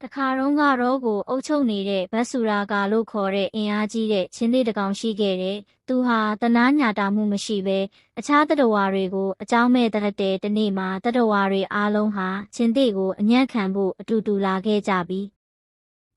တခါတော့ကတော့ကိုအုပ်ချုပ်နေတဲ့ဘတ်ဆူရာကာလို့ခေါ်တဲ့အင်အားကြီးတဲ့ချင်းသေးတကောင်ရှိခဲ့တယ်။သူဟာတနာညာတာမှုမရှိဘဲအခြားတတဝါတွေကိုအကြောင်းမဲ့တတ်တဲ့တနေ့မှာတတဝါတွေအားလုံးဟာချင်းသေးကိုအညံ့ခံဖို့အတူတူလာခဲ့ကြပြီ။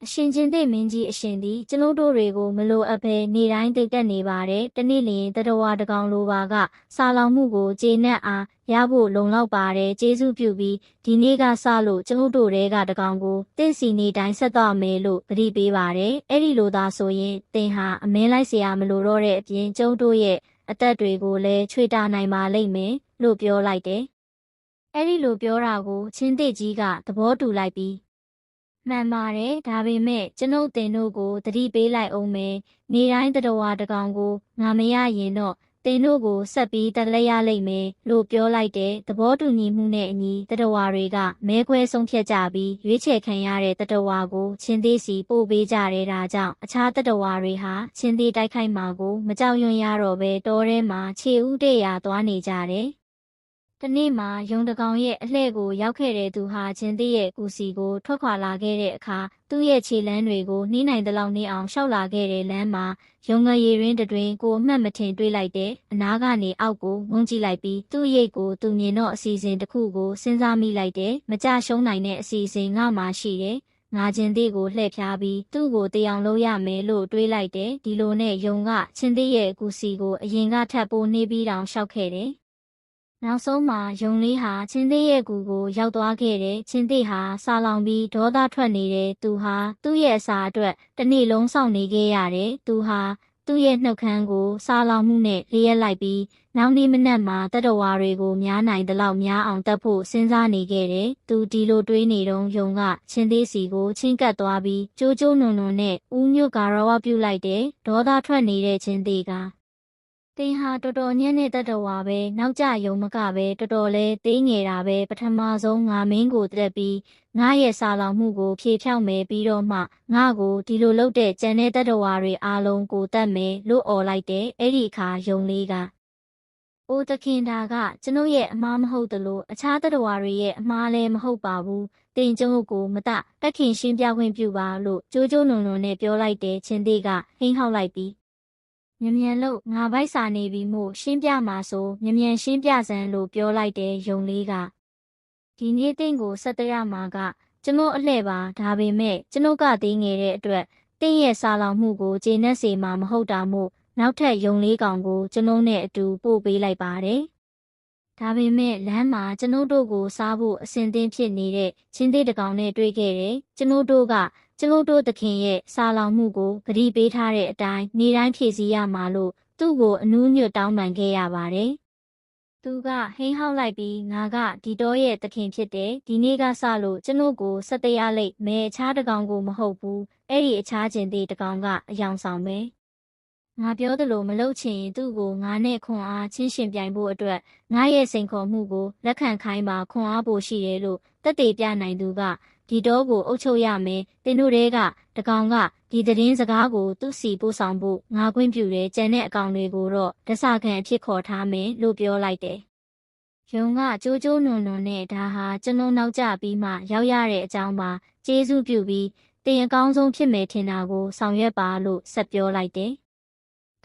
အရှင်ချင်းသေးမင်းကြီးအရှင်သည်ကျွန်ုပ်တို့တွေကိုမလိုအပ်ဘဲနေတိုင်းတိတ်တက်နေပါတယ်။တနေ့လျင်တတဝါတကောင်လိုပါကစာလောင်မှုကိုကျေနပ်အားရဖို့လုံလောက်ပါတယ်ကျေးဇူးပြုပြီးဒီနေ့ကစလို့ကျွန်ုပ်တို့တွေကတကောင်ကိုတင့်စီနေတိုင်းဆက်တော့မယ်လို့သတိပေးပါတယ်အဲ့ဒီလိုသာဆိုရင်တင်ဟာအမင်းလိုက်เสียမလို့တော့တဲ့အပြင်ကျုံတို့ရဲ့အသက်တွေကိုလည်းချွေတာနိုင်ပါလိမ့်မယ်လို့ပြောလိုက်တယ်အဲ့ဒီလိုပြောတာကိုချင်းသိကြီးကသဘောတူလိုက်ပြီးမှန်ပါတယ်ဒါပေမဲ့ကျွန်ုပ်တင်တို့ကိုသတိပေးလိုက်အောင်မယ်နေတိုင်းတတော်ဝါတကောင်ကိုငါမရရင်တော့တင်တို့ကိုဆက်ပြီးတက်လက်ရလိမ့်မယ်လို့ပြောလိုက်တဲ့သဘောတူညီမှုနဲ့အညီတတဝါတွေကမဲခွဲဆုံးဖြတ်ကြပြီးရွေးချယ်ခံရတဲ့တတဝါကိုချင်းသေးစီပို့ပေးကြတဲ့ဒါကြောင့်အခြားတတဝါတွေဟာချင်းသေးတိုက်ခိုက်မှာကိုမကြောက်ရွံ့ရတော့ပဲတောထဲမှာခြေဥတဲ့ရာသွားနေကြတယ်တနေ့မှာယုံတကောင်ရဲ့အလှဲ့ကိုရောက်ခဲ့တဲ့သူဟာချင်းသေးရဲ့ကူစီကိုထွက်ခွာလာခဲ့တဲ့အခါသူ့ရဲ့ခြေလမ်းတွေကိုနှီးနိုင်သလောက်နှီးအောင်ရှောက်လာခဲ့တဲ့လမ်းမှာရုံငယ်ရည်ရင်းတွင်ကိုအမှတ်မထင်တွေးလိုက်တဲ့အနားကနေအောက်ကိုငုံကြည့်လိုက်ပြီးသူ့ရိတ်ကိုသူမြင်တော့အစီအစဉ်တစ်ခုကိုစဉ်းစားမိလိုက်တယ်မကြရှုံးနိုင်တဲ့အစီအစဉ်ငါမှရှိတယ်ငါချင်းသေးကိုလှည့်ဖြားပြီးသူ့ကိုတရားလို့ရမယ်လို့တွေးလိုက်တယ်ဒီလိုနဲ့ယုံကချင်းသေးရဲ့ကူစီကိုအရင်ကထပ်ပိုးနှီးပြီးတောင်ရှောက်ခဲ့တယ်နောက်ဆုံးမှာယုံလေးဟာချင်းသေးရဲ့ကူကိုရောက်သွားခဲ့တယ်ချင်းသေးဟာစာလောင်ပြီးဒေါသထွက်နေတဲ့သူဟာသူ့ရဲ့အစာအတွက်တစ်နေ့လုံးစောင့်နေခဲ့ရတယ်သူဟာသူ့ရဲ့နှုတ်ခမ်းကိုစာလောင်မှုနဲ့လျက်လိုက်ပြီးနောက်နေ့မနက်မှာတတဝါတွေကိုများနိုင်သလောက်များအောင်တက်ဖို့စဉ်းစားနေခဲ့တယ်သူဒီလိုတွေးနေတော့ယုံကချင်းသေးစီကိုချင်းကပ်သွားပြီးကြိုးကြိုးနွန်နွန်နဲ့ဦးညွတ်ကာရဝပြုလိုက်တယ်ဒေါသထွက်နေတဲ့ချင်းသေးကတင်ဟာတော်တော်ညံ့တဲ့တတဝါပဲနောက်ကျယုံမကပဲတော်တော်လဲသေးငယ်တာပဲပထမဆုံးငါမင်းကိုတက်ပြီးငါရဲ့စာလောင်မှုကိုဖြေဖြောက်မယ်ပြီးတော့မှငါကိုဒီလိုလုပ်တဲ့ကြံတဲ့တတဝါတွေအားလုံးကိုတတ်မယ်လို့អော်လိုက်တယ်အဲ့ဒီအခါယုံလေးကအိုးတခင်ဒါကကျွန်ုပ်ရဲ့အမားမဟုတ်သလိုအခြားတတဝါတွေရဲ့အမားလည်းမဟုတ်ပါဘူးတင်ကျုံကိုမတတက်ခင်ရှင်းပြခွင့်ပြုပါလို့ကြိုးကြိုးနုံနုံနဲ့ပြောလိုက်တယ်ချင်းသေးကဟိန်းဟောက်လိုက်ပြီးမြန်လို့ငါဗိုက်စာနေပြီမို့ရှင်းပြမှာဆိုမြန်ရှင်းပြစမ်းလို့ပြောလိုက်တယ်ယုံလေးကဒီနေ့တင့်ကိုဆက်တရမှာကကျွန်တော်အလှဲ့ပါဒါပေမဲ့ကျွန်တော်ကသေးငယ်တဲ့အတွက်တင့်ရဲ့စာလောင်မှုကိုကျေနပ်စေမှာမဟုတ်တာမို့နောက်ထပ်ယုံလေးကောင်ကိုကျွန်တော်နဲ့အတူပို့ပေးလိုက်ပါတယ်ဒါပေမဲ့လမ်းမှာကျွန်ုပ်တို့ကိုစားဖို့အစဉ်သင်းဖြစ်နေတဲ့ချင်းသေးတကောင်နဲ့တွေ့ခဲ့တယ်ကျွန်ုပ်တို့ကကျွန်ုပ်တို့သခင်ရဲ့စာလောင်မှုကိုဂရုပေးထားတဲ့အတိုင်းနေတိုင်းဖြည့်ဆည်းရမှာလို့သူ့ကိုအနူးညွတ်တောင်းပန်ခဲ့ရပါတယ်သူကဟိန်းဟောက်လိုက်ပြီးငါကဒီတော့ရဲ့သခင်ဖြစ်တယ်ဒီနေ့ကစလို့ကျွန်ုပ်ကိုဆက်တရားလိတ်မဲအခြားတကောင်ကိုမဟုတ်ဘူးအဲ့ဒီအခြားချင်းသေးတကောင်ကအယောင်ဆောင်ပဲငါပြောသလိုမလုပ်ချင်ရင်သူ့ကိုငါနဲ့ခွန်အားချင်းရှင်ပြိုင်ဖို့အတွက်ငါရဲ့စိန်ခေါ်မှုကိုလက်ခံခိုင်းပါခွန်အားဖို့ရှိတယ်လို့တက်တေပြနိုင်သူကဒီတော့ကိုအုပ်ချုပ်ရမယ်တင်တို့တွေကတကောင်ကဒီသတင်းစကားကိုသူ့စီပို့ဆောင်ဖို့ငါခွင့်ပြုတယ်ကျန်တဲ့အကောင်တွေကိုတော့ဒဆခံအဖြစ်ခေါ်ထားမယ်လို့ပြောလိုက်တယ်ယုံကကြိုးကြိုးနွန်နွန်နဲ့ဒါဟာကျွန်တော်နောက်ကျပြီးမှရောက်ရတဲ့အကြောင်းပါကျေးဇူးပြုပြီးတင်အကောင်းဆုံးဖြစ်မယ်ထင်တာကိုဆောင်ရွက်ပါလို့ဆက်ပြောလိုက်တယ်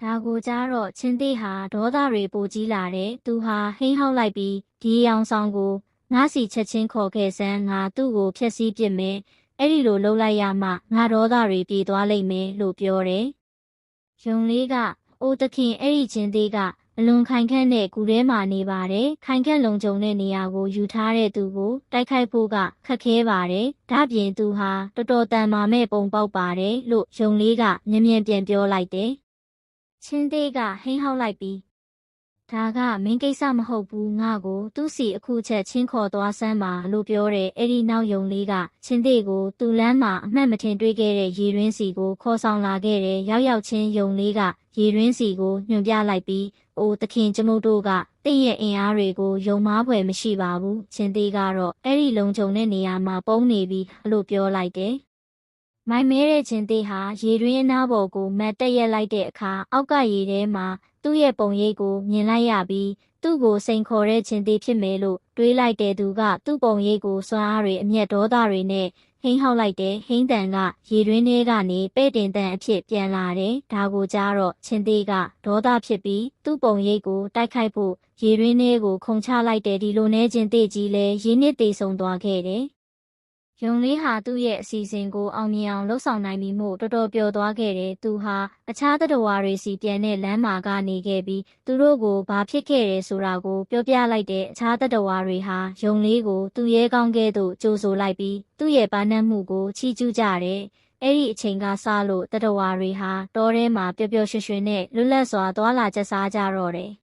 ဒါကိုကြားတော့ချင်းသေးဟာဒေါသတွေပိုကြီးလာတယ်သူဟာဟိန်းဟောက်လိုက်ပြီးဒီအောင်ဆောင်ကိုငါစီချက်ချင်းခေါ်ခဲ့စမ်းငါသူ့ကိုဖျက်ဆီးပစ်မယ်အဲ့ဒီလိုလှုပ်လိုက်ရမှငါဒေါသတွေပြေသွားလိမ့်မယ်လို့ပြောတယ်ယုံလေးကအိုးတခင်အဲ့ဒီချင်းသေးကအလွန်ခိုင်ခန့်တဲ့ကူထဲမှာနေပါတယ်ခိုင်ခန့်လုံခြုံတဲ့နေရာကိုယူထားတဲ့သူကိုတိုက်ခိုက်ဖို့ကခက်ခဲပါတယ်ဒါပြင်သူဟာတော်တော်တန်မာမဲ့ပုံပေါက်ပါတယ်လို့ယုံလေးကမြန်ပြန်ပြောလိုက်တယ်ချင်းသေးကဟိန်းဟောက်လိုက်ပြီးဒါကမင်းကိစ္စမဟုတ်ဘူးငါကိုသူ့စီအခုချက်ချင်းခေါ်သွားစမ်းပါလို့ပြောတယ်အဲ့ဒီနောက်ယုံလေးကချင်းသေးကိုသူ့လမ်းမှာအမှတ်မထင်တွေ့ခဲ့တဲ့ရေရင်းစီကိုခေါ်ဆောင်လာခဲ့တယ်ရောက်ချင်းယုံလေးကရေရင်းစီကိုညွှန်ပြလိုက်ပြီးအိုးသခင်ကျမတို့ကတင့်ရဲ့အင်အားတွေကိုယုံမားဖွယ်မရှိပါဘူးချင်းသေးကတော့အဲ့ဒီလုံခြုံတဲ့နေရာမှာပုန်းနေပြီးလို့ပြောလိုက်တယ်မိုင်းမဲတဲ့ချင်းသေးဟာရေရင်းအနားပေါ်ကိုမတ်တက်ရက်လိုက်တဲ့အခါအောက်ကရေထဲမှာသူ့ရဲ့ပုံရိပ်ကိုမြင်လိုက်ရပြီးသူ့ကိုစိန်ခေါ်တဲ့ချင်းသေးဖြစ်မယ်လို့တွေးလိုက်တဲ့သူကသူ့ပုံရိပ်ကိုစွမ်းအားတွေအမျက်ဒေါသတွေနဲ့ ဟိန်းဟောက်လိုက်တယ်ဟိန်းတန်ကရေတွင်းထဲကနေပဲ့တင်တန်အဖြစ်ပြန်လာတယ်ဒါကိုကြားတော့ချင်းသေးကဒေါသဖြစ်ပြီးသူ့ပုံရိပ်ကိုတိုက်ခိုက်ဖို့ရေတွင်းထဲကိုခုန်ချလိုက်တယ်ဒီလိုနဲ့ချင်းသေးကြီးလဲရင်းနစ်တေဆုံသွားခဲ့တယ်ယုံလေးဟာသူ့ရဲ့အစီအစဉ်ကိုအောင်မြင်အောင်လှုပ်ဆောင်နိုင်ပြီမို့တော်တော်ပျော်သွားခဲ့တယ်။သူဟာအခြားသတ္တဝါတွေစီပြန်တဲ့လမ်းမှာကနေခဲ့ပြီးသူတို့ကိုဘာဖြစ်ခဲ့တယ်ဆိုတာကိုပြောပြလိုက်တဲ့အခြားသတ္တဝါတွေဟာယုံလေးကိုသူ့ရဲကောင်းကဲ့သို့ကြိုဆိုလိုက်ပြီးသူ့ရဲ့ပါနတ်မှုကိုချီးကျူးကြတယ်။အဲ့ဒီအချိန်ကစလို့သတ္တဝါတွေဟာတောထဲမှာပျော်ပျော်ရွှင်ရွှင်နဲ့လွတ်လပ်စွာသွာလာကျက်စားကြတော့တယ်။